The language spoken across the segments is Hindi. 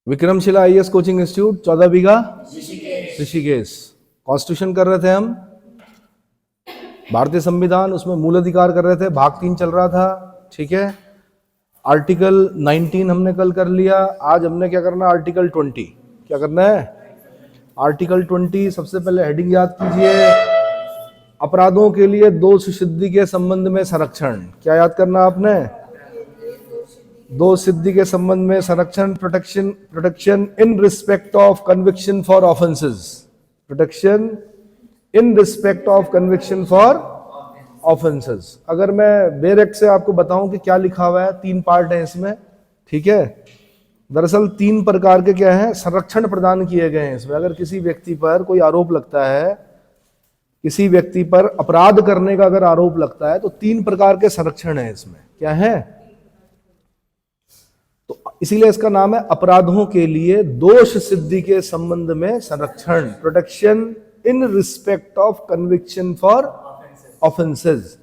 विक्रमशिला आईएएस कोचिंग इंस्टीट्यूट 14 बीघा ऋषिकेश। कॉन्स्टिट्यूशन कर रहे थे हम, भारतीय संविधान, उसमें मूल अधिकार कर रहे थे, भाग 3 चल रहा था। ठीक है, आर्टिकल 19 हमने कल कर लिया। आज हमने क्या करना है, आर्टिकल 20। क्या करना है, आर्टिकल 20। सबसे पहले हेडिंग याद कीजिए, अपराधों के लिए दोष सिद्धि के संबंध में संरक्षण। क्या याद करना आपने, दोष सिद्धि के संबंध में संरक्षण, protection in respect of conviction for offences, protection in respect of conviction for offences. अगर मैं बेरेक से आपको बताऊं कि क्या लिखा हुआ है, 3 पार्ट है इसमें। ठीक है, दरअसल 3 प्रकार के क्या है, संरक्षण प्रदान किए गए हैं इसमें। अगर किसी व्यक्ति पर कोई आरोप लगता है, किसी व्यक्ति पर अपराध करने का अगर आरोप लगता है, तो 3 प्रकार के संरक्षण है इसमें। क्या है, तो इसीलिए इसका नाम है अपराधों के लिए दोष सिद्धि के संबंध में संरक्षण, protection in respect of conviction for offences.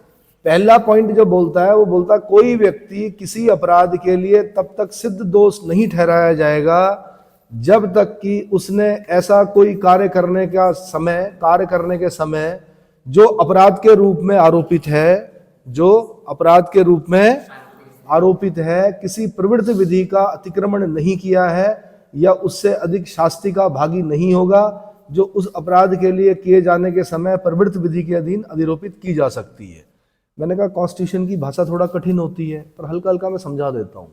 पहला पॉइंट जो बोलता है, वो बोलता है कोई व्यक्ति किसी अपराध के लिए तब तक सिद्ध दोष नहीं ठहराया जाएगा जब तक कि उसने ऐसा कोई कार्य करने के समय जो अपराध के रूप में आरोपित है, जो अपराध के रूप में आरोपित है, किसी प्रवृत्त विधि का अतिक्रमण नहीं किया है या उससे अधिक शास्ति का भागी नहीं होगा, जो उस अपराध के लिए किए जाने के समय प्रवृत्त विधि के अधीन अधिरोपित की जा सकती है। मैंने कहा कॉन्स्टिट्यूशन की भाषा थोड़ा कठिन होती है, पर हल्का हल्का मैं समझा देता हूं।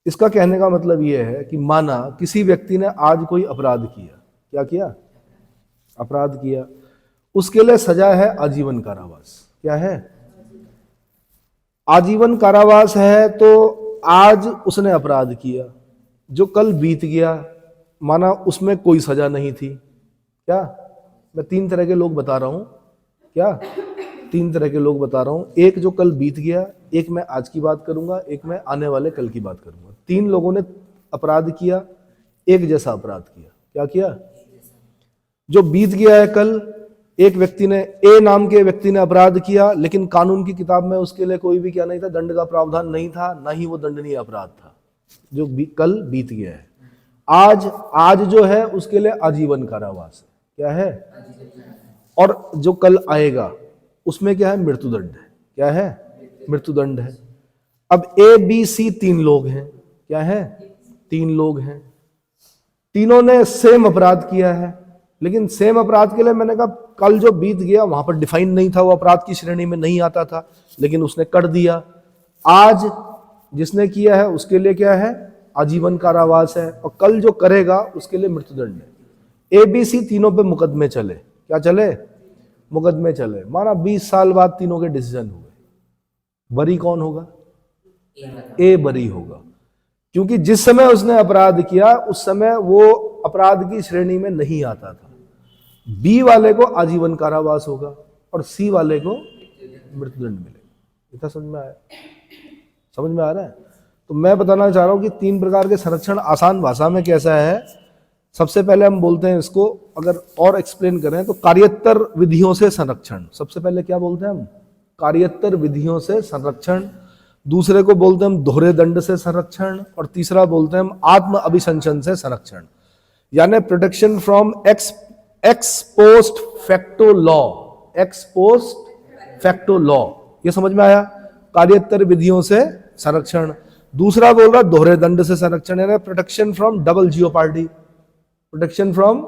इसका कहने का मतलब यह है कि माना किसी व्यक्ति ने आज कोई अपराध किया, क्या किया, अपराध किया, उसके लिए सजा है आजीवन कारावास। क्या है, आजीवन कारावास है। तो आज उसने अपराध किया, जो कल बीत गया, माना उसमें कोई सजा नहीं थी। क्या, मैं 3 तरह के लोग बता रहा हूं, क्या 3 तरह के लोग बता रहा हूं। एक जो कल बीत गया, एक मैं आज की बात करूंगा, एक मैं आने वाले कल की बात करूंगा। 3 लोगों ने अपराध किया, एक जैसा अपराध किया। क्या किया, जो बीत गया है कल, एक व्यक्ति ने, ए नाम के व्यक्ति ने अपराध किया, लेकिन कानून की किताब में उसके लिए कोई भी क्या नहीं था, दंड का प्रावधान नहीं था, ना ही वो दंडनीय अपराध था, जो कल बीत गया है। आज जो है उसके लिए आजीवन कारावास है। क्या है, और जो कल आएगा उसमें क्या है, मृत्युदंड है। क्या है, मृत्युदंड है। अब ए बी सी 3 लोग हैं। क्या है, 3 लोग हैं, तीनों ने सेम अपराध किया है, लेकिन सेम अपराध के लिए मैंने कहा कल जो बीत गया वहां पर डिफाइन नहीं था, वो अपराध की श्रेणी में नहीं आता था, लेकिन उसने कर दिया। आज जिसने किया है उसके लिए क्या है, आजीवन कारावास है, और कल जो करेगा उसके लिए मृत्युदंड है। ए बी सी तीनों पे मुकदमे चले। क्या चले, मुकदमे चले। माना 20 साल बाद तीनों के डिसीजन हुए, बरी कौन होगा, ए बरी होगा, क्योंकि जिस समय उसने अपराध किया उस समय वो अपराध की श्रेणी में नहीं आता था। बी वाले को आजीवन कारावास होगा और सी वाले को मृत्युदंड मिलेगा। इतना समझ में आया, समझ में आ रहा है। तो मैं बताना चाह रहा हूं कि 3 प्रकार के संरक्षण आसान भाषा में कैसा है। सबसे पहले हम बोलते हैं इसको, अगर और एक्सप्लेन करें तो कार्योत्तर विधियों से संरक्षण। सबसे पहले क्या बोलते हैं हम, कार्योत्तर विधियों से संरक्षण। दूसरे को बोलते हैं हम दोहरे दंड से संरक्षण, और तीसरा बोलते हैं हम आत्म अभिशंसन से संरक्षण, यानी protection from ex post facto law. X post facto law, ये समझ में आया, कार्योत्तर विधियों से संरक्षण। दूसरा बोल रहा दोहरे दंड से संरक्षण, यानी protection from double jeopardy, protection from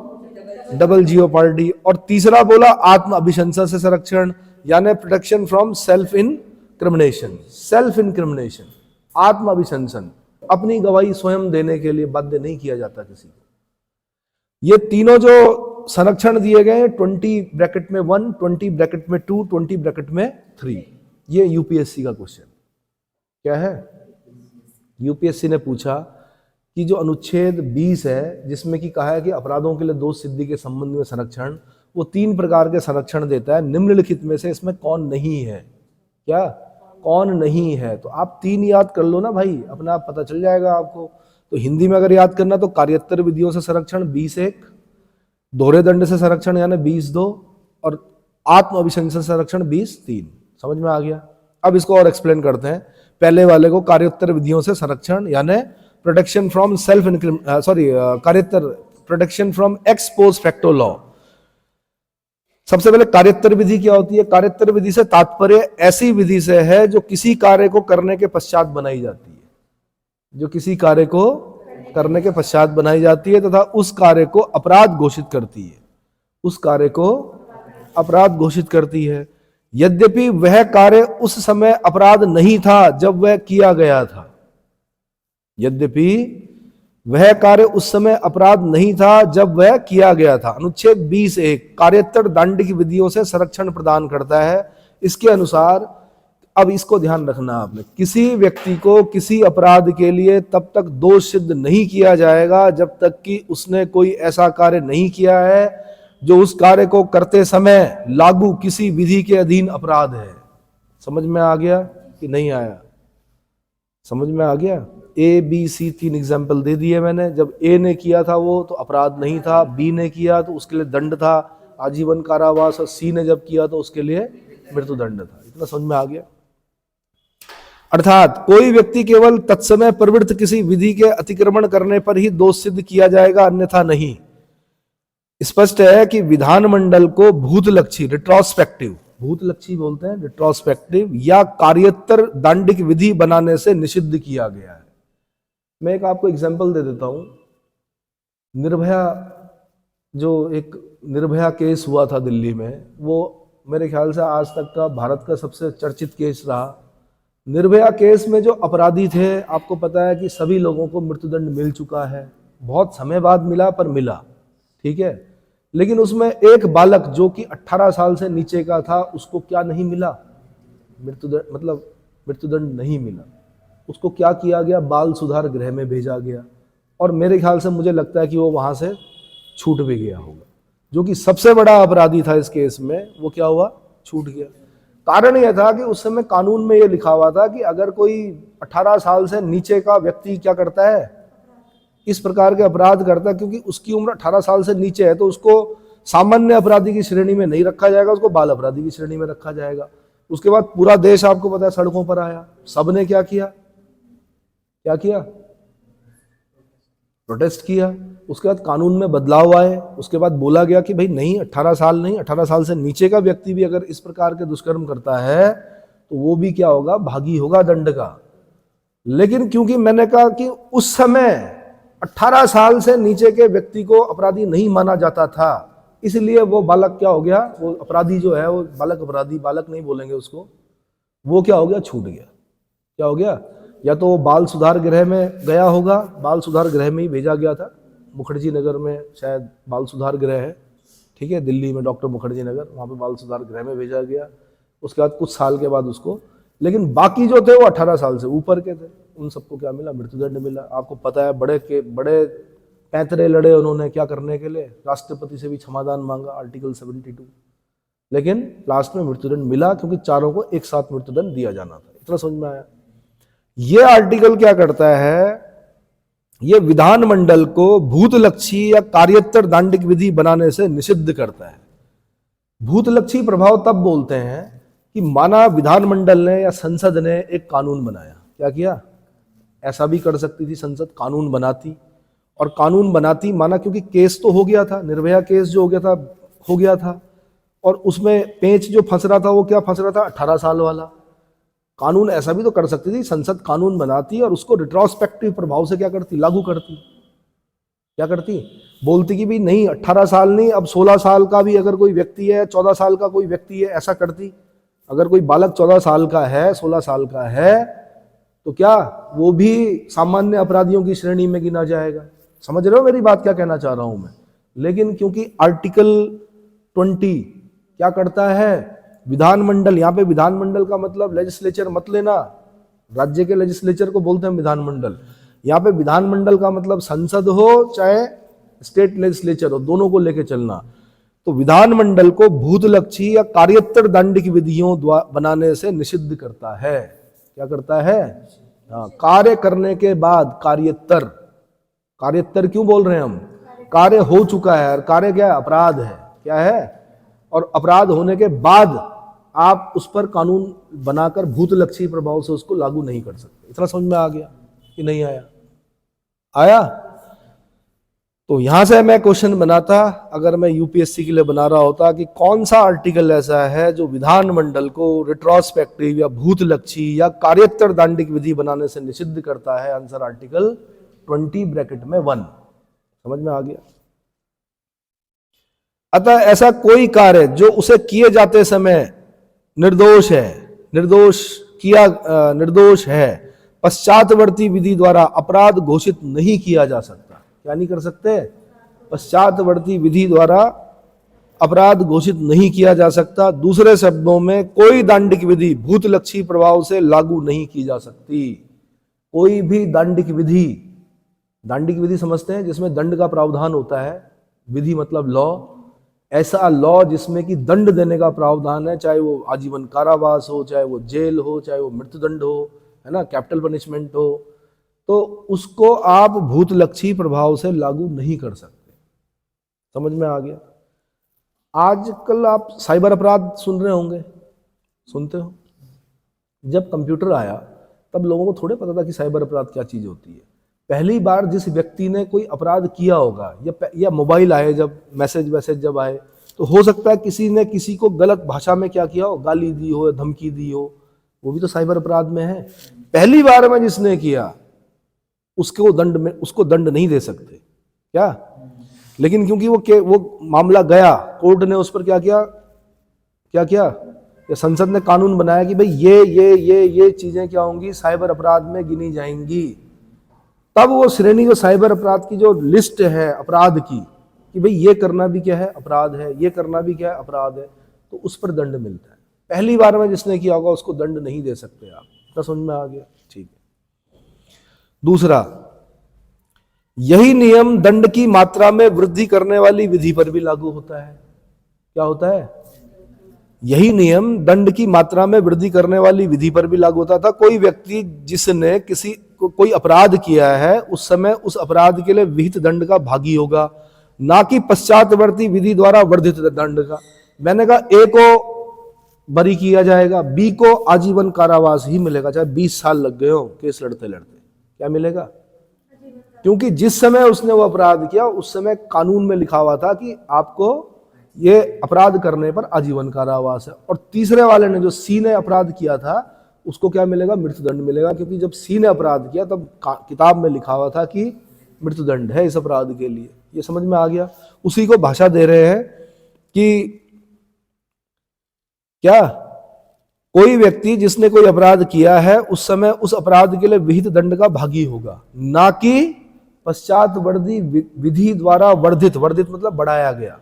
double jeopardy. और तीसरा बोला आत्म अभिशंसन से संरक्षण, यानी protection from self incrimination. Self incrimination, आत्म अभिशंसन, अपनी गवाही स्वयं देने के लिए बाध्य नहीं किया जाता किसी को। ये तीनों जो संरक्षण दिए गए 20 ब्रैकेट में 1, 20 ब्रैकेट में 2, 20 ब्रैकेट में 3। ये यूपीएससी का क्वेश्चन क्या है, यूपीएससी ने पूछा कि जो अनुच्छेद 20 है, जिसमें कि कहा है कि अपराधों के लिए दोष सिद्धि के संबंध में संरक्षण, वो 3 प्रकार के संरक्षण देता है। निम्नलिखित में से इसमें कौन नहीं है, क्या कौन नहीं है। तो आप 3 याद कर लो ना भाई, अपने आप पता चल जाएगा आपको। तो हिंदी में अगर याद करना तो कार्योत्तर विधियों से संरक्षण 20(1), दोहरे दंड से संरक्षण यानी 20(2), और आत्म अभिशंसन संरक्षण 20(3). समझ में आ गया। अब इसको और एक्सप्लेन करते हैं। पहले वाले को कार्योत्तर विधियों से संरक्षण यानी प्रोटेक्शन फ्रॉम कार्योत्तर protection from ex post facto law. सबसे पहले कार्योत्तर विधि क्या होती है? कार्योत्तर विधि से तात्पर्य ऐसी विधि से है जो किसी कार्य को करने के पश्चात बनाई जाती है, जो किसी कार्य को करने के पश्चात बनाई जाती है तथा उस कार्य को अपराध घोषित करती है, उस कार्य को अपराध घोषित करती है। यद्यपि वह कार्य उस समय अपराध नहीं था जब वह किया गया था, यद्यपि वह कार्य उस समय अपराध नहीं था जब वह किया गया था। अनुच्छेद 20(1) कार्योत्तर दंड की विधियों से संरक्षण प्रदान करता है। इसके अनुसार, अब इसको ध्यान रखना आपने, किसी व्यक्ति को किसी अपराध के लिए तब तक दोष सिद्ध नहीं किया जाएगा जब तक कि उसने कोई ऐसा कार्य नहीं किया है जो उस कार्य को करते समय लागू किसी विधि के अधीन अपराध है। समझ में आ गया कि नहीं आया? समझ में आ गया? ए बी सी 3 एग्जाम्पल दे दिए मैंने। जब ए ने किया था वो तो अपराध नहीं था, बी ने किया तो उसके लिए दंड था आजीवन कारावास, और सी ने जब किया तो उसके लिए मृत्युदंड था। इतना समझ में आ गया? अर्थात कोई व्यक्ति केवल तत्समय प्रवृत्त किसी विधि के अतिक्रमण करने पर ही दोष सिद्ध किया जाएगा, अन्यथा नहीं। स्पष्ट है कि विधानमंडल को भूतलक्षी रिट्रोस्पेक्टिव, भूतलक्षी बोलते हैं रिट्रोस्पेक्टिव, या कार्योत्तर दंडिक विधि बनाने से निषिद्ध किया गया है। मैं एक आपको एग्जांपल दे देता हूं। निर्भया, जो एक निर्भया केस हुआ था दिल्ली में, वो मेरे ख्याल से आज तक का भारत का सबसे चर्चित केस रहा। निर्भया केस में जो अपराधी थे, आपको पता है कि सभी लोगों को मृत्युदंड मिल चुका है, बहुत समय बाद मिला पर मिला, ठीक है। लेकिन उसमें एक बालक जो कि 18 साल से नीचे का था, उसको क्या नहीं मिला? मृत्युदंड, मतलब मृत्युदंड नहीं मिला। उसको क्या किया गया? बाल सुधार गृह में भेजा गया, और मेरे ख्याल से मुझे लगता है कि वो वहां से छूट भी गया होगा। जो कि सबसे बड़ा अपराधी था इस केस में, वो क्या हुआ? छूट गया। कारण यह था कि उस समय कानून में यह लिखा हुआ था कि अगर कोई 18 साल से नीचे का व्यक्ति क्या करता है, इस प्रकार के अपराध करता है, क्योंकि उसकी उम्र 18 साल से नीचे है, तो उसको सामान्य अपराधी की श्रेणी में नहीं रखा जाएगा, उसको बाल अपराधी की श्रेणी में रखा जाएगा। उसके बाद पूरा देश आपको पता है सड़कों पर आया, सबने क्या किया? क्या किया? प्रोटेस्ट किया। उसके बाद कानून में बदलाव आए, उसके बाद बोला गया कि भाई नहीं, 18 साल नहीं, 18 साल से नीचे का व्यक्ति भी अगर इस प्रकार के दुष्कर्म करता है तो वो भी क्या होगा? भागी होगा दंड का। लेकिन क्योंकि मैंने कहा कि उस समय 18 साल से नीचे के व्यक्ति को अपराधी नहीं माना जाता था, इसलिए वो बालक क्या हो गया? वो अपराधी जो है, वो बालक अपराधी, बालक नहीं बोलेंगे उसको, वो क्या हो गया? छूट गया। क्या हो गया? या तो वो बाल सुधार गृह में गया होगा, बाल सुधार गृह में ही भेजा गया था, मुखर्जी नगर में शायद बाल सुधार गृह है, ठीक है, दिल्ली में डॉक्टर मुखर्जी नगर, वहाँ पे बाल सुधार गृह में भेजा गया। उसके बाद कुछ साल के बाद उसको, लेकिन बाकी जो थे वो 18 साल से ऊपर के थे, उन सबको क्या मिला? मृत्युदंड मिला। आपको पता है बड़े पैंतरे लड़े उन्होंने क्या करने के लिए? राष्ट्रपति से भी क्षमादान मांगा, आर्टिकल 72, लेकिन लास्ट में मृत्युदंड मिला, क्योंकि चारों को एक साथ मृत्युदंड दिया जाना था। इतना समझ में आया? ये आर्टिकल क्या करता है? ये विधानमंडल को भूतलक्षी या कार्योत्तर दंडिक विधि बनाने से निषिद्ध करता है। भूतलक्षी प्रभाव तब बोलते हैं कि माना विधानमंडल ने या संसद ने एक कानून बनाया, क्या किया? ऐसा भी कर सकती थी संसद, कानून बनाती, और कानून बनाती माना, क्योंकि केस तो हो गया था, निर्भया केस जो हो गया था, और उसमें पेंच जो फंस रहा था वो क्या फंस रहा था? 18 साल वाला। कानून ऐसा भी तो कर सकती थी, संसद कानून बनाती और उसको रिट्रोस्पेक्टिव प्रभाव से क्या करती? लागू करती। क्या करती? बोलती कि भी नहीं, 18 साल नहीं, अब 16 साल का भी अगर कोई व्यक्ति है, 14 साल का कोई व्यक्ति है, ऐसा करती। अगर कोई बालक 14 साल का है, 16 साल का है, तो क्या वो भी सामान्य अपराधियों की श्रेणी में गिना जाएगा? समझ रहे हो मेरी बात, क्या कहना चाह रहा हूं मैं? लेकिन क्योंकि आर्टिकल 20 क्या करता है? विधानमंडल, यहाँ पे विधानमंडल का मतलब लेजिस्लेचर मत लेना, राज्य के लेजिस्लेचर को बोलते हैं विधानमंडल। यहाँ पे विधानमंडल का मतलब संसद हो चाहे स्टेट लेजिस्लेचर हो, दोनों को लेके चलना। तो विधानमंडल को भूतलक्षी या कार्योत्तर दंडिक विधियों बनाने से निषिद्ध करता है। क्या करता है? हाँ, कार्य करने के बाद कार्योत्तर। कार्योत्तर क्यों बोल रहे हैं हम? कार्य हो चुका है, और कार्य क्या है? अपराध है। क्या है? और अपराध होने के बाद आप उस पर कानून बनाकर भूतलक्षी प्रभाव से उसको लागू नहीं कर सकते। इतना समझ में आ गया कि नहीं आया? आया? तो यहां से मैं क्वेश्चन बनाता, अगर मैं यूपीएससी के लिए बना रहा होता, कि कौन सा आर्टिकल ऐसा है जो विधानमंडल को रिट्रोस्पेक्टिव या भूतलक्षी या कार्योत्तर दांडिक विधि बनाने से निषिद्ध करता है। आंसर आर्टिकल 20 ब्रैकेट में 1। समझ में आ गया? अतः ऐसा कोई कार्य जो उसे किए जाते समय निर्दोष है, निर्दोष है, पश्चातवर्ती विधि द्वारा अपराध घोषित नहीं किया जा सकता। क्या नहीं कर सकते? पश्चातवर्ती विधि द्वारा अपराध घोषित नहीं किया जा सकता। दूसरे शब्दों में, कोई दांडिक विधि भूतलक्षी प्रभाव से लागू नहीं की जा सकती। कोई भी दांडिक विधि समझते हैं जिसमें दंड का प्रावधान होता है। विधि मतलब लॉ, ऐसा लॉ जिसमें कि दंड देने का प्रावधान है, चाहे वो आजीवन कारावास हो, चाहे वो जेल हो, चाहे वो मृत्युदंड हो, है ना, कैपिटल पनिशमेंट हो, तो उसको आप भूतलक्षी प्रभाव से लागू नहीं कर सकते। समझ में आ गया? आजकल आप साइबर अपराध सुन रहे होंगे, सुनते हो? जब कंप्यूटर आया तब लोगों को थोड़े पता था कि साइबर अपराध क्या चीज होती है। पहली बार जिस व्यक्ति ने कोई अपराध किया होगा, या मोबाइल आए, जब मैसेज जब आए, तो हो सकता है किसी ने किसी को गलत भाषा में क्या किया हो, गाली दी हो, धमकी दी हो, वो भी तो साइबर अपराध में है। पहली बार में जिसने किया उसको दंड नहीं दे सकते क्या? लेकिन क्योंकि वो मामला गया, कोर्ट ने उस पर क्या किया, या संसद ने कानून बनाया कि भाई ये चीजें क्या होंगी, साइबर अपराध में गिनी जाएंगी। तब वो श्रेणी, जो साइबर अपराध की जो लिस्ट है अपराध की, कि भाई ये करना भी क्या है, अपराध है, ये करना भी क्या है, अपराध है, तो उस पर दंड मिलता है। पहली बार में जिसने किया होगा उसको दंड नहीं दे सकते आप। तो समझ में आ गया? ठीक है। दूसरा, यही नियम दंड की मात्रा में वृद्धि करने वाली विधि पर भी लागू होता है। क्या होता है? यही नियम दंड की मात्रा में वृद्धि करने वाली विधि पर भी लागू होता था। कोई व्यक्ति जिसने किसी को कोई अपराध किया है, उस समय उस अपराध के लिए विहित दंड का भागी होगा, ना कि पश्चातवर्ती विधि द्वारा वर्धित दंड का। मैंने कहा ए को बरी किया जाएगा, बी को आजीवन कारावास ही मिलेगा, चाहे 20 साल लग गए हो केस लड़ते लड़ते। क्या मिलेगा? क्योंकि जिस समय उसने वो अपराध किया उस समय कानून में लिखा हुआ था कि आपको ये अपराध करने पर आजीवन कारावास है। और तीसरे वाले ने, जो सी ने अपराध किया था, उसको क्या मिलेगा? मृत्युदंड मिलेगा। क्योंकि जब सी ने अपराध किया तब किताब में लिखा हुआ था कि मृत्युदंड है इस अपराध के लिए। ये समझ में आ गया? उसी को भाषा दे रहे हैं कि क्या, कोई व्यक्ति जिसने कोई अपराध किया है उस समय उस अपराध के लिए विहित दंड का भागी होगा, ना कि पश्चातवर्ती विधि द्वारा वर्धित मतलब बढ़ाया गया,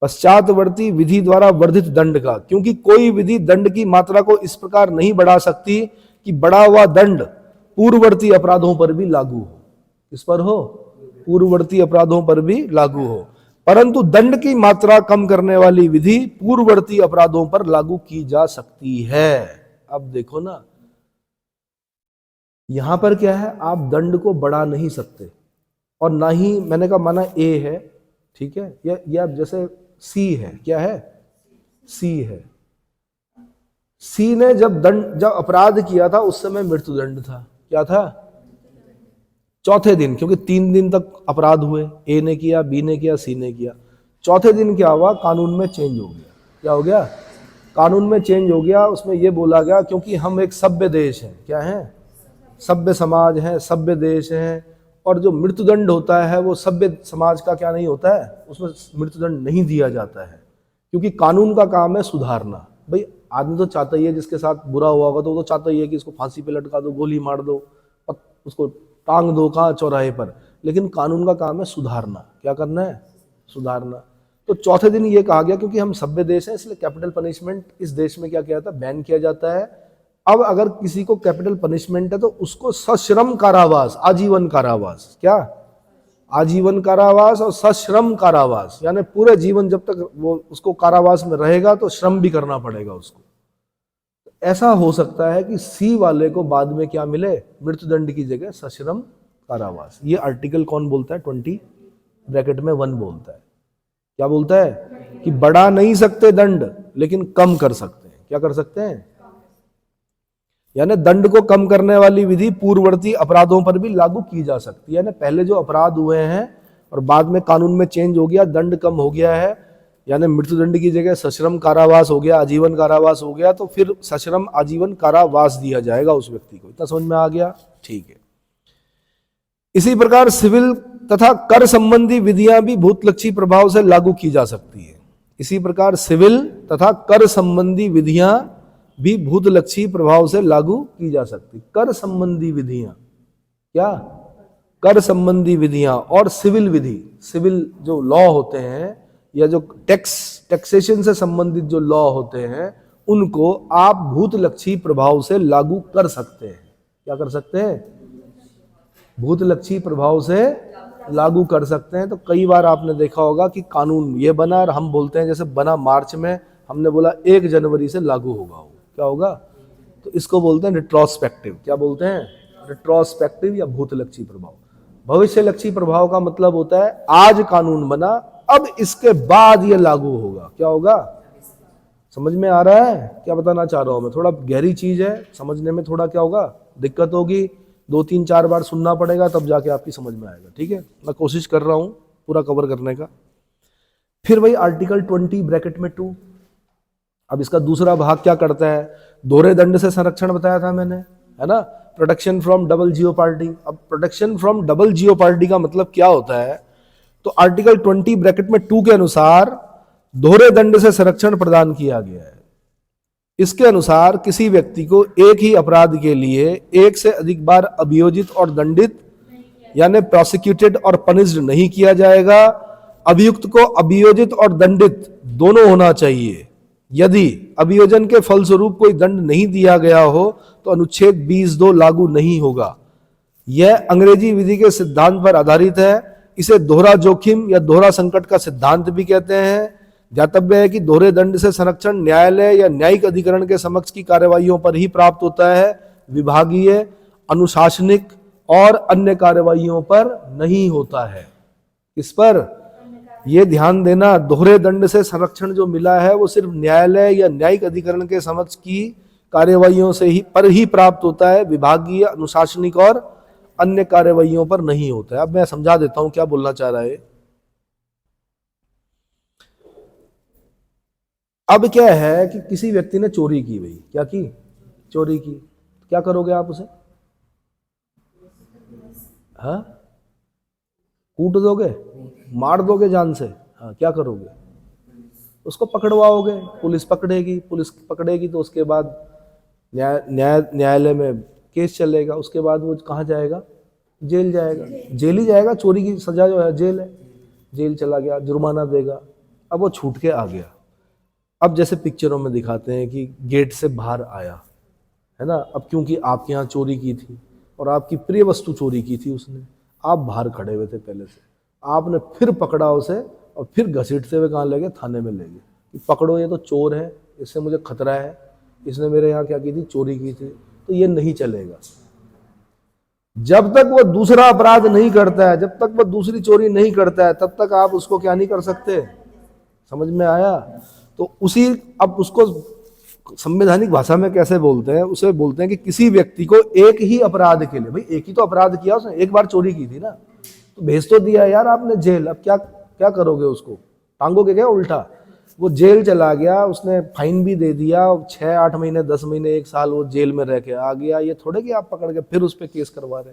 पश्चातवर्ती विधि द्वारा वर्धित दंड का। क्योंकि कोई विधि दंड की मात्रा को इस प्रकार नहीं बढ़ा सकती कि बढ़ा हुआ दंड पूर्ववर्ती अपराधों पर भी लागू हो। किस पर हो? पूर्ववर्ती अपराधों पर भी लागू हो। परंतु दंड की मात्रा कम करने वाली विधि पूर्ववर्ती अपराधों पर लागू की जा सकती है। अब देखो ना, यहां पर क्या है, आप दंड को बढ़ा नहीं सकते, और ना ही, मैंने कहा माना ए है, ठीक है, या जैसे सी है, क्या है, सी है। सी ने जब अपराध किया था उस समय मृत्युदंड था। क्या था? चौथे दिन, क्योंकि 3 दिन तक अपराध हुए, ए ने किया, बी ने किया, सी ने किया। चौथे दिन क्या हुआ? कानून में चेंज हो गया। क्या हो गया? कानून में चेंज हो गया। उसमें यह बोला गया, क्योंकि हम एक सभ्य देश हैं, क्या है, सभ्य समाज है, सभ्य देश है, और जो मृत्युदंड होता है वो सभ्य समाज का क्या नहीं होता है, उसमें मृत्युदंड नहीं दिया जाता है। क्योंकि कानून का काम है सुधारना। भाई आदमी तो चाहता ही है, जिसके साथ बुरा हुआ होगा तो वो तो चाहता ही है कि इसको फांसी पे लटका दो, गोली मार दो, उसको टांग दो कहाँ, चौराहे पर। लेकिन कानून का काम है सुधारना। क्या करना है? सुधारना। तो चौथे दिन ये कहा गया, क्योंकि हम सभ्य देश हैं इसलिए कैपिटल पनिशमेंट इस देश में क्या किया जाता है, बैन किया जाता है। अब अगर किसी को कैपिटल पनिशमेंट है तो उसको सश्रम कारावास, आजीवन कारावास, क्या, आजीवन कारावास और सश्रम कारावास, यानी पूरे जीवन जब तक वो उसको कारावास में रहेगा तो श्रम भी करना पड़ेगा उसको। ऐसा हो सकता है कि सी वाले को बाद में क्या मिले, मृत्युदंड की जगह सश्रम कारावास। ये आर्टिकल कौन बोलता है? 20 ब्रैकेट में 1 बोलता है। क्या बोलता है? कि बढ़ा नहीं सकते दंड, लेकिन कम कर सकते हैं। क्या कर सकते हैं? यानी दंड को कम करने वाली विधि पूर्ववर्ती अपराधों पर भी लागू की जा सकती है। यानी पहले जो अपराध हुए हैं और बाद में कानून में चेंज हो गया, दंड कम हो गया है, यानी मृत्युदंड की जगह सश्रम कारावास हो गया, आजीवन कारावास हो गया, तो फिर सश्रम आजीवन कारावास दिया जाएगा उस व्यक्ति को। इतना समझ में आ गया? ठीक है। इसी प्रकार सिविल तथा कर संबंधी विधियां भी भूतलक्षी प्रभाव से लागू की जा सकती है। इसी प्रकार सिविल तथा कर संबंधी विधियां भी भूतलक्षी प्रभाव से लागू की जा सकती। कर संबंधी विधियां, क्या? कर संबंधी विधियां और सिविल विधि, सिविल जो लॉ होते हैं या जो टैक्सेशन से संबंधित जो लॉ होते हैं, उनको आप भूतलक्षी प्रभाव से लागू कर सकते हैं। क्या कर सकते हैं? भूतलक्षी प्रभाव से लागू कर सकते हैं। तो कई बार आपने देखा होगा कि कानून ये बना और हम बोलते हैं, जैसे बना मार्च में, हमने बोला 1 जनवरी से लागू होगा, वो क्या होगा? तो इसको बोलते हैं रिट्रोस्पेक्टिव। क्या बोलते हैं? रिट्रोस्पेक्टिव या भूतलक्षी प्रभाव। भविष्यलक्षी प्रभाव का मतलब होता है आज कानून बना, अब इसके बाद ये लागू होगा। क्या होगा? समझ में आ रहा है क्या बताना चाह रहा हूं मैं? थोड़ा गहरी चीज है, समझने में थोड़ा क्या होगा, दिक्कत होगी, 2-3-4 बार सुनना पड़ेगा तब जाके आपकी समझ में आएगा। ठीक है, मैं कोशिश कर रहा हूं पूरा कवर करने का। फिर वही आर्टिकल 20 ब्रैकेट में 2, अब इसका दूसरा भाग क्या करता है? दोहरे दंड से संरक्षण बताया था मैंने, है ना, प्रोटेक्शन फ्रॉम डबल जियोपार्डी। अब प्रोटेक्शन फ्रॉम डबल जियोपार्डी का मतलब क्या होता है? तो आर्टिकल 20 ब्रैकेट में 2 के अनुसार दोहरे दंड से संरक्षण प्रदान किया गया है। इसके अनुसार किसी व्यक्ति को एक ही अपराध के लिए एक से अधिक बार अभियोजित और दंडित यानी प्रोसिक्यूटेड और पनिश्ड नहीं किया जाएगा। अभियुक्त को अभियोजित और दंडित दोनों होना चाहिए। यदि अभियोजन के फलस्वरूप कोई दंड नहीं दिया गया हो तो अनुच्छेद 20(2) लागू नहीं होगा। यह अंग्रेजी विधि के सिद्धांत पर आधारित है। इसे दोहरा जोखिम या दोहरा संकट का सिद्धांत भी कहते हैं। ज्ञातव्य है कि दोहरे दंड से संरक्षण न्यायालय या न्यायिक अधिकरण के समक्ष की कार्यवाहियों पर ही प्राप्त होता है, विभागीय, अनुशासनिक और अन्य कार्यवाहियों पर नहीं होता है। इस पर यह ध्यान देना, दोहरे दंड से संरक्षण जो मिला है वो सिर्फ न्यायालय या न्यायिक अधिकरण के समक्ष की कार्यवाहियों से ही पर ही प्राप्त होता है, विभागीय, अनुशासनिक और अन्य कार्यवाहियों पर नहीं होता है। अब मैं समझा देता हूं क्या बोलना चाह रहा है। अब क्या है कि किसी व्यक्ति ने चोरी की, भाई क्या की? चोरी की। क्या करोगे आप उसे? हाँ, कूट दोगे, मार दोगे जान से? हाँ, क्या करोगे? उसको पकड़वाओगे, पुलिस पकड़ेगी, पुलिस पकड़ेगी तो उसके बाद न्यायालय में केस चलेगा। उसके बाद वो कहाँ जाएगा? जेल जाएगा। जेल ही जाएगा, चोरी की सजा जो है जेल है। जेल चला गया, जुर्माना देगा। अब वो छूट के आ गया। अब जैसे पिक्चरों में दिखाते हैं कि गेट से बाहर आया, है ना, अब क्योंकि आपके यहाँ चोरी की थी और आपकी प्रिय वस्तु चोरी की थी उसने, आप बाहर खड़े हुए थे पहले से, आपने फिर पकड़ा उसे और फिर घसीटते हुए कहाँ ले गए? थाने में ले गए कि पकड़ो, ये तो चोर है, इससे मुझे खतरा है, इसने मेरे यहाँ क्या की थी? चोरी की थी। तो ये नहीं चलेगा। जब तक वो दूसरा अपराध नहीं करता है, जब तक वो दूसरी चोरी नहीं करता है, तब तक आप उसको क्या नहीं कर सकते। समझ में आया? तो उसी, अब उसको संवैधानिक भाषा में कैसे बोलते हैं? उसे बोलते हैं कि किसी व्यक्ति को एक ही अपराध के लिए, भाई एक ही तो अपराध किया उसने, एक बार चोरी की थी ना, तो भेज तो दिया यार आपने जेल, अब क्या क्या करोगे उसको? टांगोगे क्या उल्टा? वो जेल चला गया, उसने फाइन भी दे दिया, 6-8 महीने 10 महीने 1 साल वो जेल में रह के आ गया। ये थोड़े कि आप पकड़ के फिर उस पर केस करवा रहे।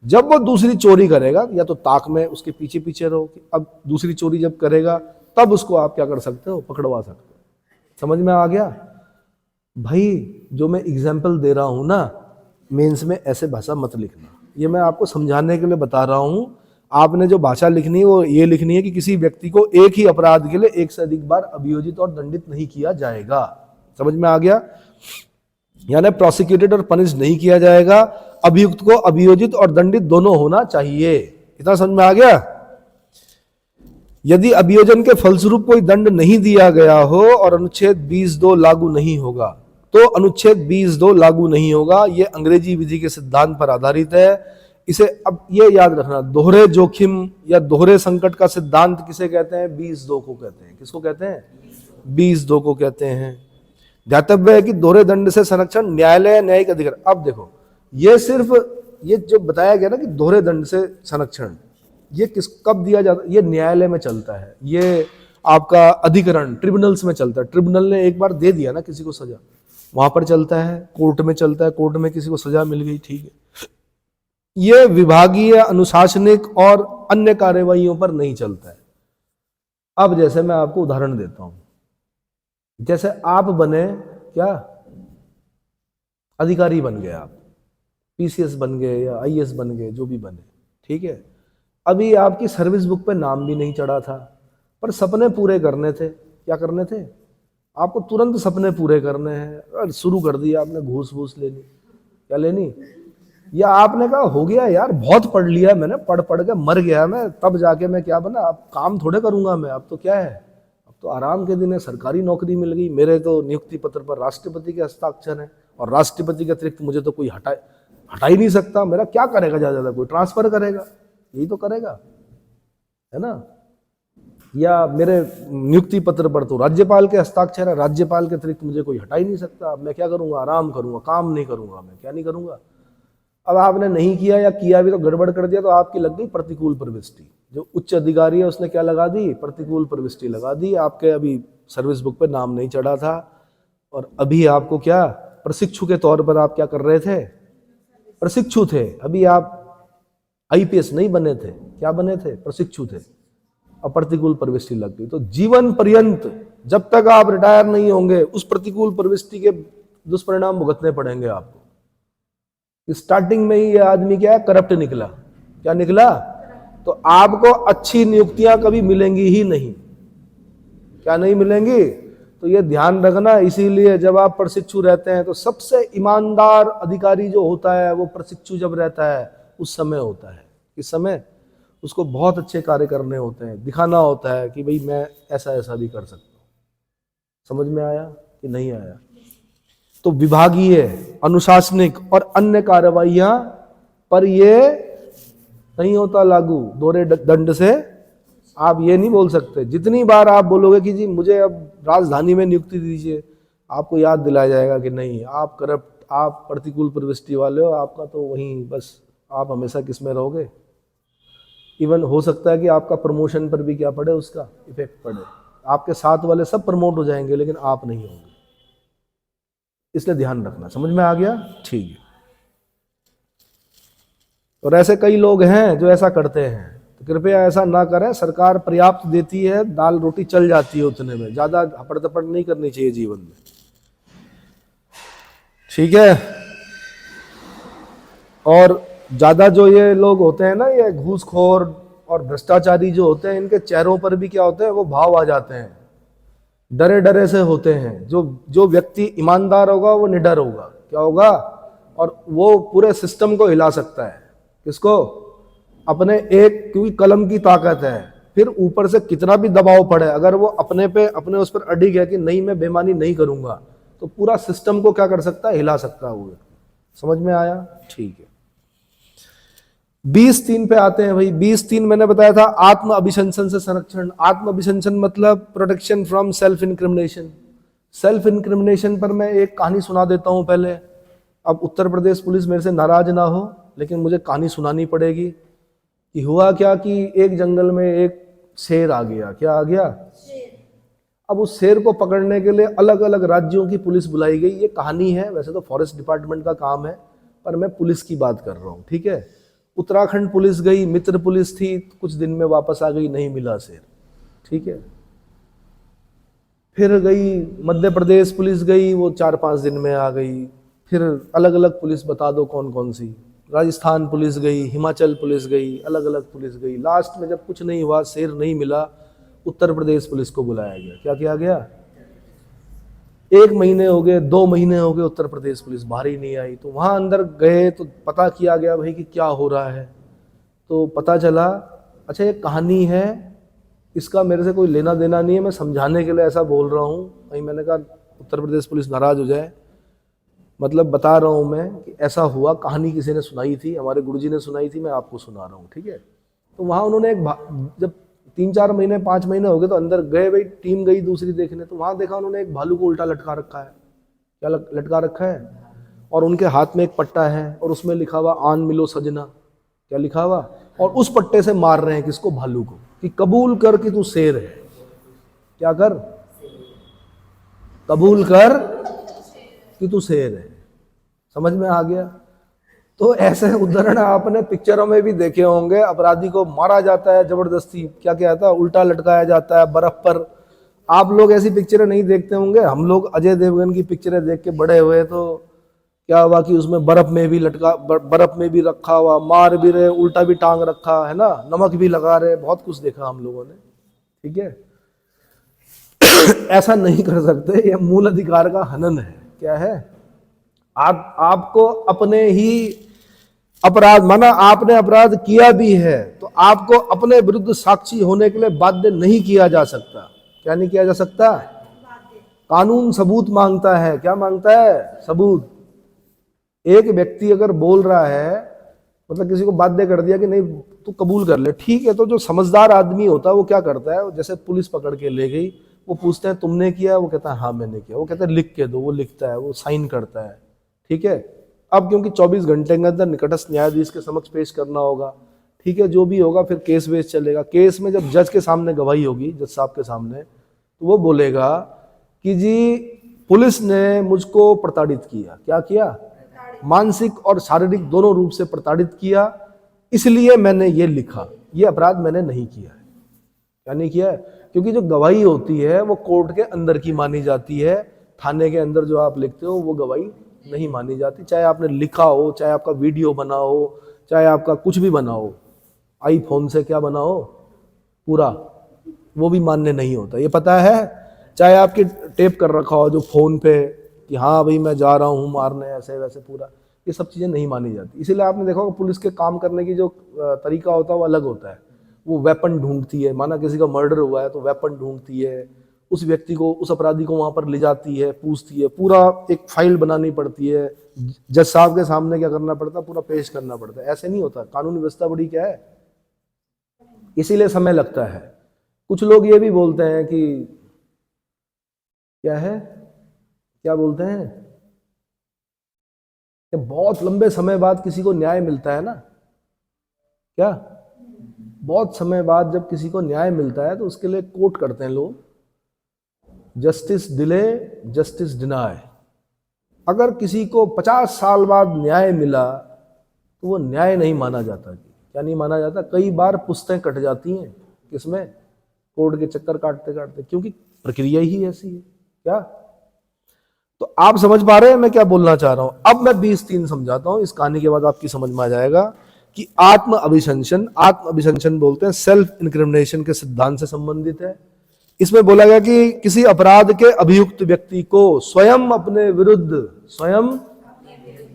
जब वो दूसरी चोरी करेगा, या तो ताक में उसके पीछे पीछे रहो, अब दूसरी चोरी जब करेगा तब उसको आप क्या कर सकते हो? पकड़वा सकते हो। समझ में आ गया? भाई जो मैं एग्जाम्पल दे रहा हूं ना, मेंस में ऐसे भाषा मत लिखना, ये मैं आपको समझाने के लिए बता रहा हूं। आपने जो भाषा लिखनी है वो ये लिखनी है कि किसी व्यक्ति को एक ही अपराध के लिए एक से अधिक बार अभियोजित और दंडित नहीं किया जाएगा। समझ में आ गया? यानी प्रोसिक्यूटेड और पनिश नहीं किया जाएगा। अभियुक्त को अभियोजित और दंडित दोनों होना चाहिए। इतना समझ में आ गया? यदि अभियोजन के फलस्वरूप कोई दंड नहीं दिया गया हो और अनुच्छेद 20(2) लागू नहीं होगा, तो अनुच्छेद 20(2) लागू नहीं होगा। यह अंग्रेजी विधि के सिद्धांत पर आधारित है। इसे अब ये याद रखना, दोहरे जोखिम या दोहरे संकट का सिद्धांत किसे कहते हैं? 20(2) को कहते हैं। किसको कहते हैं? 20(2) को कहते हैं। ध्यातव्य है कि दोहरे दंड से संरक्षण न्यायालय न्यायिक अधिकार। अब देखो, ये सिर्फ ये जो बताया गया ना कि दोहरे दंड से संरक्षण, ये किस कब दिया जाता है? ये न्यायालय में चलता है, ये आपका अधिकरण ट्रिब्यूनल्स में चलता है। ट्रिब्यूनल ने एक बार दे दिया ना किसी को सजा, वहां पर चलता है, कोर्ट में चलता है, कोर्ट में किसी को सजा मिल गई, ठीक है। ये विभागीय, अनुशासनिक और अन्य कार्यवाहियों पर नहीं चलता है। अब जैसे मैं आपको उदाहरण देता हूं, जैसे आप बने क्या, अधिकारी बन गए, आप पीसीएस बन गए या आईएएस बन गए, जो भी बने, ठीक है। अभी आपकी सर्विस बुक पे नाम भी नहीं चढ़ा था, पर सपने पूरे करने थे। क्या करने थे? आपको तुरंत सपने पूरे करने हैं, और शुरू कर दिया आपने घूस वूस लेनी। क्या लेनी? या आपने कहा हो गया यार, बहुत पढ़ लिया मैंने, पढ़ पढ़ के मर गया मैं, तब जाके मैं क्या बना, अब काम थोड़े करूंगा मैं, अब तो क्या है, अब तो आराम के दिन है, सरकारी नौकरी मिल गई, मेरे तो नियुक्ति पत्र पर राष्ट्रपति के हस्ताक्षर है, और राष्ट्रपति के अतिरिक्त मुझे तो कोई हटा ही नहीं सकता। मेरा क्या करेगा? ज्यादा कोई ट्रांसफर करेगा, यही तो करेगा, है ना। या मेरे नियुक्ति पत्र पर तो राज्यपाल के हस्ताक्षर है, राज्यपाल के अतिरिक्त मुझे कोई हटा ही नहीं सकता। मैं क्या करूंगा? आराम करूंगा, काम नहीं करूंगा मैं। क्या नहीं करूंगा? अब आपने नहीं किया, या किया भी तो गड़बड़ कर दिया, तो आपकी लग गई प्रतिकूल प्रविष्टि। जो उच्च अधिकारी है उसने क्या लगा दी? प्रतिकूल प्रविष्टि लगा दी। आपके अभी सर्विस बुक पे नाम नहीं चढ़ा था, और अभी आपको क्या, प्रशिक्षु के तौर पर आप क्या कर रहे थे? प्रशिक्षु थे। अभी आप आईपीएस नहीं बने थे, क्या बने थे? प्रशिक्षु थे। अब प्रतिकूल प्रविष्टि लग गई, तो जीवन पर्यंत जब तक आप रिटायर नहीं होंगे उस प्रतिकूल प्रविष्टि के दुष्परिणाम भुगतने पड़ेंगे आपको। स्टार्टिंग में ही ये आदमी क्या है? करप्ट निकला। क्या निकला? तो आपको अच्छी नियुक्तियां कभी मिलेंगी ही नहीं। क्या नहीं मिलेंगी? तो ये ध्यान रखना। इसीलिए जब आप प्रशिक्षु रहते हैं तो सबसे ईमानदार अधिकारी जो होता है वो प्रशिक्षु जब रहता है उस समय होता है। इस समय उसको बहुत अच्छे कार्य करने होते हैं, दिखाना होता है कि भाई मैं ऐसा ऐसा भी कर सकता हूँ। समझ में आया कि नहीं आया? तो विभागीय, अनुशासनिक और अन्य कार्यवाहियां पर ये नहीं होता लागू दोहरे दंड से। आप ये नहीं बोल सकते, जितनी बार आप बोलोगे कि जी मुझे अब राजधानी में नियुक्ति दीजिए, आपको याद दिलाया जाएगा कि नहीं, आप करप्ट, आप प्रतिकूल प्रविष्टि वाले हो, आपका तो वहीं बस, आप हमेशा किस में रहोगे। इवन हो सकता है कि आपका प्रमोशन पर भी क्या पड़े, उसका इफेक्ट पड़े। आपके साथ वाले सब प्रमोट हो जाएंगे लेकिन आप नहीं होंगे। इसलिए ध्यान रखना। समझ में आ गया? ठीक है। और ऐसे कई लोग हैं जो ऐसा करते हैं, तो कृपया ऐसा ना करें। सरकार पर्याप्त देती है, दाल रोटी चल जाती है उतने में, ज्यादा हपड़ तपड़ नहीं करनी चाहिए जीवन में, ठीक है। और ज्यादा जो ये लोग होते हैं ना, ये घूसखोर और भ्रष्टाचारी जो होते हैं, इनके चेहरों पर भी क्या होते हैं, वो भाव आ जाते हैं, डरे डरे से होते हैं। जो व्यक्ति ईमानदार होगा वो निडर होगा। क्या होगा? और वो पूरे सिस्टम को हिला सकता है। किसको? अपने एक, क्योंकि कलम की ताकत है। फिर ऊपर से कितना भी दबाव पड़े, अगर वो अपने उस पर अडिग है कि नहीं मैं बेईमानी नहीं करूंगा, तो पूरा सिस्टम को क्या कर सकता है? हिला सकता है वो। समझ में आया? ठीक है। 20(3) पे आते हैं भाई। 20(3) मैंने बताया था, आत्म अभिशंसन से संरक्षण। आत्म अभिशंसन मतलब protection from self incrimination. Self incrimination पर मैं एक कहानी सुना देता हूं पहले। अब उत्तर प्रदेश पुलिस मेरे से नाराज ना हो, लेकिन मुझे कहानी सुनानी पड़ेगी। कि हुआ क्या कि एक जंगल में एक शेर आ गया। क्या आ गया? अब उस शेर को पकड़ने के लिए अलग अलग राज्यों की पुलिस बुलाई गई। ये कहानी है, वैसे तो फॉरेस्ट डिपार्टमेंट का काम है, पर मैं पुलिस की बात कर रहा हूं, ठीक है। उत्तराखंड पुलिस गई, मित्र पुलिस थी, कुछ दिन में वापस आ गई, नहीं मिला शेर, ठीक है। फिर गई मध्य प्रदेश पुलिस गई, वो 4-5 दिन में आ गई। फिर अलग अलग पुलिस बता दो कौन कौन सी। राजस्थान पुलिस गई, हिमाचल पुलिस गई, अलग अलग पुलिस गई। लास्ट में जब कुछ नहीं हुआ, शेर नहीं मिला, उत्तर प्रदेश पुलिस को बुलाया गया। क्या किया गया? 1 महीने हो गए, 2 महीने हो गए, उत्तर प्रदेश पुलिस बाहर ही नहीं आई। तो वहां अंदर गए तो पता किया गया भाई कि क्या हो रहा है। तो पता चला, अच्छा ये कहानी है, इसका मेरे से कोई लेना देना नहीं है, मैं समझाने के लिए ऐसा बोल रहा हूँ। कहीं मैंने कहा उत्तर प्रदेश पुलिस नाराज हो जाए, मतलब बता रहा हूँ मैं कि ऐसा हुआ। कहानी किसी ने सुनाई थी, हमारे गुरुजी ने सुनाई थी, मैं आपको सुना रहा हूँ, ठीक है। तो वहाँ उन्होंने जब 3-4 महीने 5 महीने हो गए तो अंदर गए भाई, टीम गई दूसरी देखने, तो वहाँ देखा उन्होंने एक भालू को उल्टा लटका रखा है। क्या लटका रखा है, और उनके हाथ में एक पट्टा है और उसमें लिखा हुआ आन मिलो सजना, क्या लिखा हुआ, और उस पट्टे से मार रहे हैं किसको, भालू को, कि कबूल कर कि तू शेर है, क्या कर, कबूल कर कि तू शेर है। समझ में आ गया। तो ऐसे उदाहरण आपने पिक्चरों में भी देखे होंगे, अपराधी को मारा जाता है जबरदस्ती, क्या कहता है, उल्टा लटकाया जाता है बर्फ पर। आप लोग ऐसी पिक्चरें नहीं देखते होंगे, हम लोग अजय देवगन की पिक्चरें देख के बड़े हुए, तो क्या हुआ कि उसमें बर्फ में भी लटका, बर्फ में भी रखा हुआ, मार भी रहे, उल्टा भी टांग रखा है ना, नमक भी लगा रहे, बहुत कुछ देखा हम लोगों ने, ठीक है। ऐसा नहीं कर सकते, यह मूल अधिकार का हनन है। क्या है, आपको अपने ही अपराध, माना आपने अपराध किया भी है तो आपको अपने विरुद्ध साक्षी होने के लिए बाध्य नहीं किया जा सकता। क्या नहीं किया जा सकता, कानून सबूत मांगता है। क्या मांगता है, सबूत। एक व्यक्ति अगर बोल रहा है, मतलब किसी को बाध्य कर दिया कि नहीं तू कबूल कर ले, ठीक है, तो जो समझदार आदमी होता है वो क्या करता है, जैसे पुलिस पकड़ के ले गई, वो पूछते हैं तुमने किया, वो कहता है हाँ मैंने किया, वो कहता है लिख के दो, वो लिखता है, वो साइन करता है, ठीक है। अब क्योंकि 24 घंटे के अंदर निकटस्थ न्यायाधीश के समक्ष पेश करना होगा, ठीक है, जो भी होगा फिर केस वेस चलेगा। केस में जब जज के सामने गवाही होगी, जज साहब के सामने, तो वो बोलेगा कि जी पुलिस ने मुझको प्रताड़ित किया। क्या किया, मानसिक और शारीरिक दोनों रूप से प्रताड़ित किया, इसलिए मैंने ये लिखा, ये अपराध मैंने नहीं किया है। क्या नहीं किया है, क्योंकि जो गवाही होती है वो कोर्ट के अंदर की मानी जाती है, थाने के अंदर जो आप लिखते हो वो गवाही नहीं मानी जाती, चाहे आपने लिखा हो, चाहे आपका वीडियो बना हो, चाहे आपका कुछ भी बना हो, आईफोन से क्या बना हो पूरा, वो भी मान्य नहीं होता, ये पता है। चाहे आपकी टेप कर रखा हो जो फोन पे कि हाँ भाई मैं जा रहा हूँ मारने, ऐसे वैसे पूरा, ये सब चीज़ें नहीं मानी जाती। इसीलिए आपने देखा होगा पुलिस के काम करने की जो तरीका होता है वो अलग होता है। वो वेपन ढूंढती है, माना किसी का मर्डर हुआ है तो वेपन ढूंढती है, उस व्यक्ति को, उस अपराधी को वहाँ पर ले जाती है, पूछती है, पूरा एक फाइल बनानी पड़ती है, जज साहब के सामने क्या करना पड़ता है, पूरा पेश करना पड़ता है। ऐसे नहीं होता, कानून व्यवस्था बड़ी क्या है, इसीलिए समय लगता है। कुछ लोग ये भी बोलते हैं कि क्या है, क्या बोलते हैं कि बहुत लंबे समय बाद किसी को न्याय मिलता है ना, क्या बहुत समय बाद जब किसी को न्याय मिलता है तो उसके लिए कोट करते हैं लोग, जस्टिस डिले जस्टिस डिनाय। अगर किसी को 50 साल बाद न्याय मिला तो वो न्याय नहीं माना जाता। क्या नहीं माना जाता, कई बार पुश्तें कट जाती हैं, किसमें, कोर्ट के चक्कर काटते काटते, क्योंकि प्रक्रिया ही ऐसी है। क्या, तो आप समझ पा रहे हैं मैं क्या बोलना चाह रहा हूं। अब मैं 20-3 समझाता हूं, इस कहानी के बाद आपकी समझ में आ जाएगा कि आत्म अभिशंसन बोलते हैं, सेल्फ इंक्रिमिनेशन के सिद्धांत से संबंधित है। इसमें बोला गया कि किसी अपराध के अभियुक्त व्यक्ति को स्वयं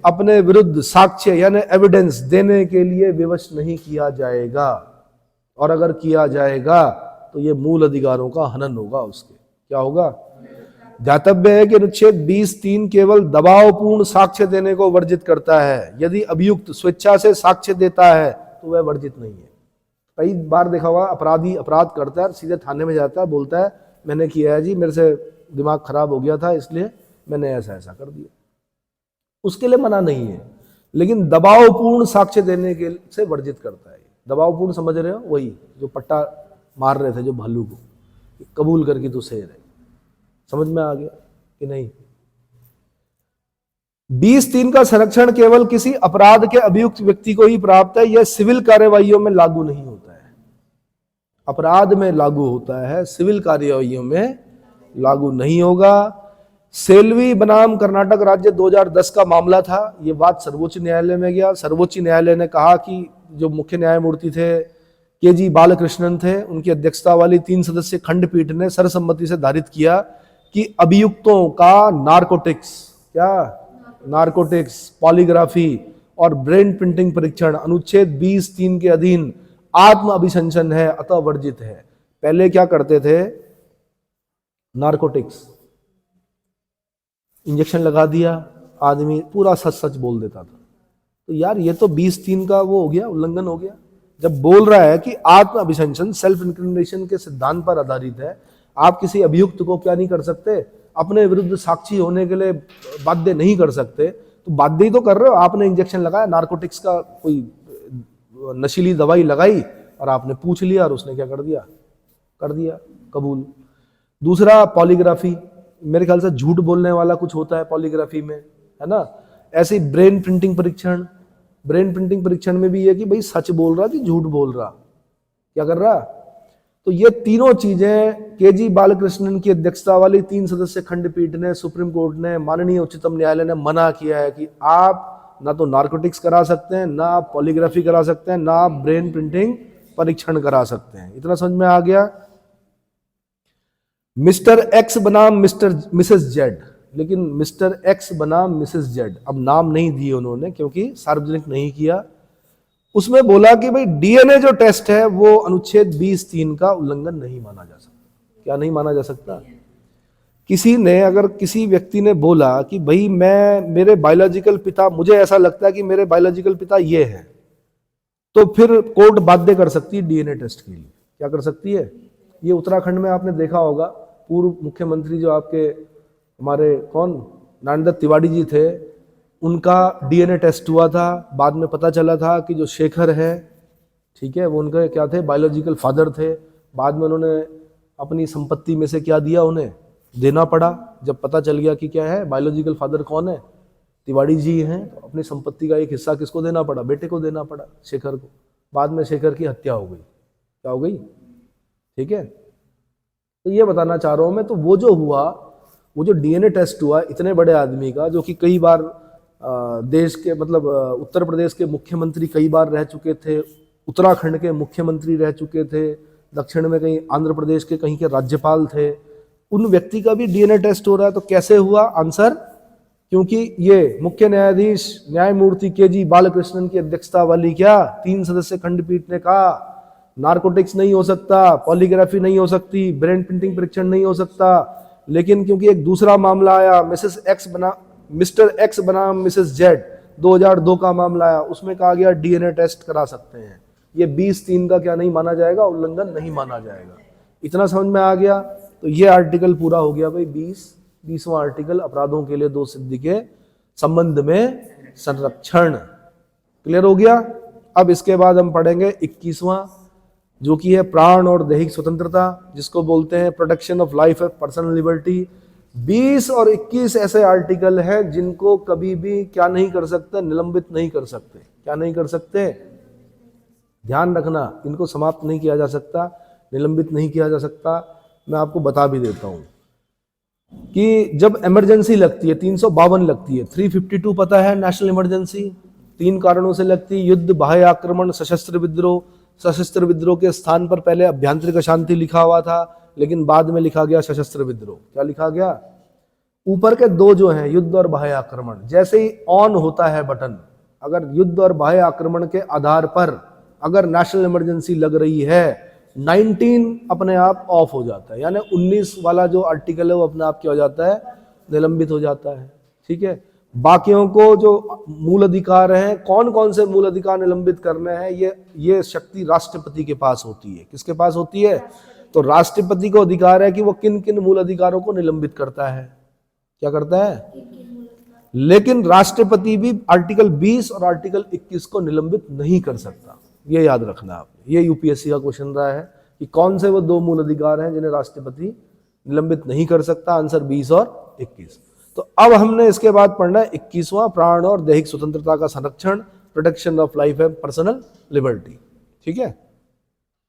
अपने विरुद्ध साक्ष्य यानी एविडेंस देने के लिए विवश नहीं किया जाएगा, और अगर किया जाएगा तो ये मूल अधिकारों का हनन होगा उसके। क्या होगा, ध्यातव्य है कि अनुच्छेद 20(3) केवल दबावपूर्ण साक्ष्य देने को वर्जित करता है। यदि अभियुक्त स्वेच्छा से साक्ष्य देता है तो वह वर्जित नहीं है। कई बार देखा होगा अपराधी अपराध करता है, सीधे थाने में जाता है, बोलता है मैंने किया है जी, मेरे से दिमाग खराब हो गया था इसलिए मैंने ऐसा ऐसा कर दिया, उसके लिए मना नहीं है, लेकिन दबावपूर्ण साक्ष्य देने के से वर्जित करता है। दबावपूर्ण समझ रहे हो, वही जो पट्टा मार रहे थे जो भालू को, कबूल करके तू शेर है। समझ में आ गया कि नहीं। 20(3) का संरक्षण केवल किसी अपराध के अभियुक्त व्यक्ति को ही प्राप्त है, यह सिविल कार्यवाहियों में लागू नहीं होता है। अपराध में लागू होता है, सिविल कार्यवाहियों में लागू नहीं होगा। सेल्वी बनाम कर्नाटक राज्य 2010 का मामला था, यह बात सर्वोच्च न्यायालय में गया। सर्वोच्च न्यायालय ने कहा कि जो मुख्य न्यायमूर्ति थे के.जी. बालकृष्णन थे, उनकी अध्यक्षता वाली 3 सदस्यीय खंडपीठ ने सर्वसम्मति से धारित किया कि अभियुक्तों का नारकोटिक्स, पॉलीग्राफी और ब्रेन प्रिंटिंग परीक्षण अनुच्छेद 20(3) के अधीन आत्म अभिशंसन है, अतः वर्जित है। पहले क्या करते थे, नारकोटिक्स इंजेक्शन लगा दिया, आदमी पूरा सच सच बोल देता था, तो यार ये तो 20(3) का वो हो गया, उल्लंघन हो गया। जब बोल रहा है कि आत्म अभिशंसन सेल्फ इंक्रिमिनेशन के सिद्धांत पर आधारित है, आप किसी अभियुक्त को क्या नहीं कर सकते, अपने विरुद्ध साक्षी होने के लिए बाध्य नहीं कर सकते, तो बाध्य ही तो कर रहे हो। आपने इंजेक्शन लगाया, नारकोटिक्स का कोई नशीली दवाई लगाई और आपने पूछ लिया और उसने क्या कर दिया कबूल। दूसरा पॉलीग्राफी, मेरे ख्याल से झूठ बोलने वाला कुछ होता है पॉलीग्राफी में, है ना। ऐसे ही ब्रेन प्रिंटिंग परीक्षण, ब्रेन प्रिंटिंग परीक्षण में भी ये कि भाई सच बोल रहा कि झूठ बोल रहा, क्या कर रहा। तो ये तीनों चीजें केजी बालकृष्णन की अध्यक्षता वाली 3 सदस्य खंडपीठ ने, सुप्रीम कोर्ट ने, माननीय उच्चतम न्यायालय ने मना किया है कि आप ना तो नार्कोटिक्स करा सकते हैं, ना आप पॉलीग्राफी करा सकते हैं, ना आप ब्रेन प्रिंटिंग परीक्षण करा सकते हैं। इतना समझ में आ गया। मिस्टर एक्स बनाम मिसेस जेड, लेकिन मिस्टर एक्स बनाम मिसेस जेड, अब नाम नहीं दिए उन्होंने क्योंकि सार्वजनिक नहीं किया। उसमें बोला कि भाई डीएनए जो टेस्ट है वो अनुच्छेद 20(3) का उल्लंघन नहीं माना जा सकता। क्या नहीं माना जा सकता? किसी ने, अगर किसी व्यक्ति ने बोला कि भाई मेरे बायोलॉजिकल पिता, मुझे ऐसा लगता है कि मेरे बायोलॉजिकल पिता ये है, तो फिर कोर्ट बाध्य कर सकती है डीएनए टेस्ट के लिए। क्या कर सकती है? ये उत्तराखंड में आपने देखा होगा, पूर्व मुख्यमंत्री जो आपके हमारे नारायण दत्त तिवारी जी थे, उनका डीएनए टेस्ट हुआ था। बाद में पता चला था कि जो शेखर है, ठीक है, वो उनके क्या थे, बायोलॉजिकल फादर थे। बाद में उन्होंने अपनी संपत्ति में से क्या दिया, उन्हें देना पड़ा। जब पता चल गया कि क्या है, बायोलॉजिकल फादर कौन है, तिवारी जी हैं, तो अपनी संपत्ति का एक हिस्सा किसको देना पड़ा? बेटे को देना पड़ा, शेखर को। बाद में शेखर की हत्या हो गई। क्या हो गई? ठीक है। तो ये बताना चाह रहा हूं मैं, तो वो जो हुआ, वो जो डीएनए टेस्ट हुआ इतने बड़े आदमी का, जो कि कई बार देश के, मतलब उत्तर प्रदेश के मुख्यमंत्री कई बार रह चुके थे, उत्तराखंड के मुख्यमंत्री रह चुके थे, दक्षिण में कहीं आंध्र प्रदेश के कहीं के राज्यपाल थे, उन व्यक्ति का भी डीएनए टेस्ट हो रहा है। तो कैसे हुआ? आंसर, क्योंकि ये मुख्य न्यायाधीश न्यायमूर्ति केजी बालकृष्णन की अध्यक्षता वाली क्या 3 सदस्य खंडपीठ ने कहा नारकोटिक्स नहीं हो सकता, पॉलीग्राफी नहीं हो सकती, ब्रेन प्रिंटिंग परीक्षण नहीं हो सकता। लेकिन क्योंकि एक दूसरा मामला आया, मिस्टर एक्स बनाम मिसेस जेड, 2002 का मामला आया, उसमें कहा गया डीएनए टेस्ट करा सकते हैं। ये 20(3) का क्या नहीं माना जाएगा? उल्लंघन नहीं माना जाएगा। इतना समझ में आ गया। तो ये आर्टिकल पूरा हो गया भाई। 20वां आर्टिकल, अपराधों के लिए 2 सिद्धि के संबंध में संरक्षण, क्लियर हो गया। अब इसके बाद हम पढ़ेंगे 21वां, जो कि है प्राण और दैहिक स्वतंत्रता, जिसको बोलते हैं protection of life and personal liberty. 20 और 21 ऐसे आर्टिकल हैं जिनको कभी भी क्या नहीं कर सकते? निलंबित नहीं कर सकते। क्या नहीं कर सकते? ध्यान रखना, इनको समाप्त नहीं किया जा सकता, निलंबित नहीं किया जा सकता। मैं आपको बता भी देता हूं कि जब इमरजेंसी लगती है, 352 लगती है, 352 पता है नेशनल इमरजेंसी, 3 कारणों से लगती है। युद्ध, बाह्य आक्रमण, सशस्त्र विद्रोह। सशस्त्र विद्रोह के स्थान पर पहले आभ्यंतरिक अशांति लिखा हुआ था, लेकिन बाद में लिखा गया सशस्त्र विद्रोह। क्या लिखा गया? ऊपर के 2 जो हैं, युद्ध और बाह्य आक्रमण, जैसे ही ऑन होता है बटन, अगर युद्ध और बाह्य आक्रमण के आधार पर अगर नेशनल इमरजेंसी लग रही है, 19 अपने आप ऑफ हो जाता है। यानी 19 वाला जो आर्टिकल है वो अपने आप क्या हो जाता है? निलंबित हो जाता है। ठीक है। बाकियों को जो मूल अधिकार हैं, कौन कौन से मूल अधिकार निलंबित करने हैं, ये शक्ति राष्ट्रपति के पास होती है। किसके पास होती है? तो राष्ट्रपति को अधिकार है कि वो किन किन मूल अधिकारों को निलंबित करता है। क्या करता है? लेकिन राष्ट्रपति भी आर्टिकल 20 और आर्टिकल 21 को निलंबित नहीं कर सकता। ये याद रखना आपने। ये यूपीएससी का क्वेश्चन रहा है कि कौन से वो 2 मूल अधिकार हैं जिन्हें राष्ट्रपति निलंबित नहीं कर सकता। आंसर 20 और 21। तो अब हमने इसके बाद पढ़ना है 21वां, प्राण और दैहिक स्वतंत्रता का संरक्षण, protection of life and personal liberty. ठीक है।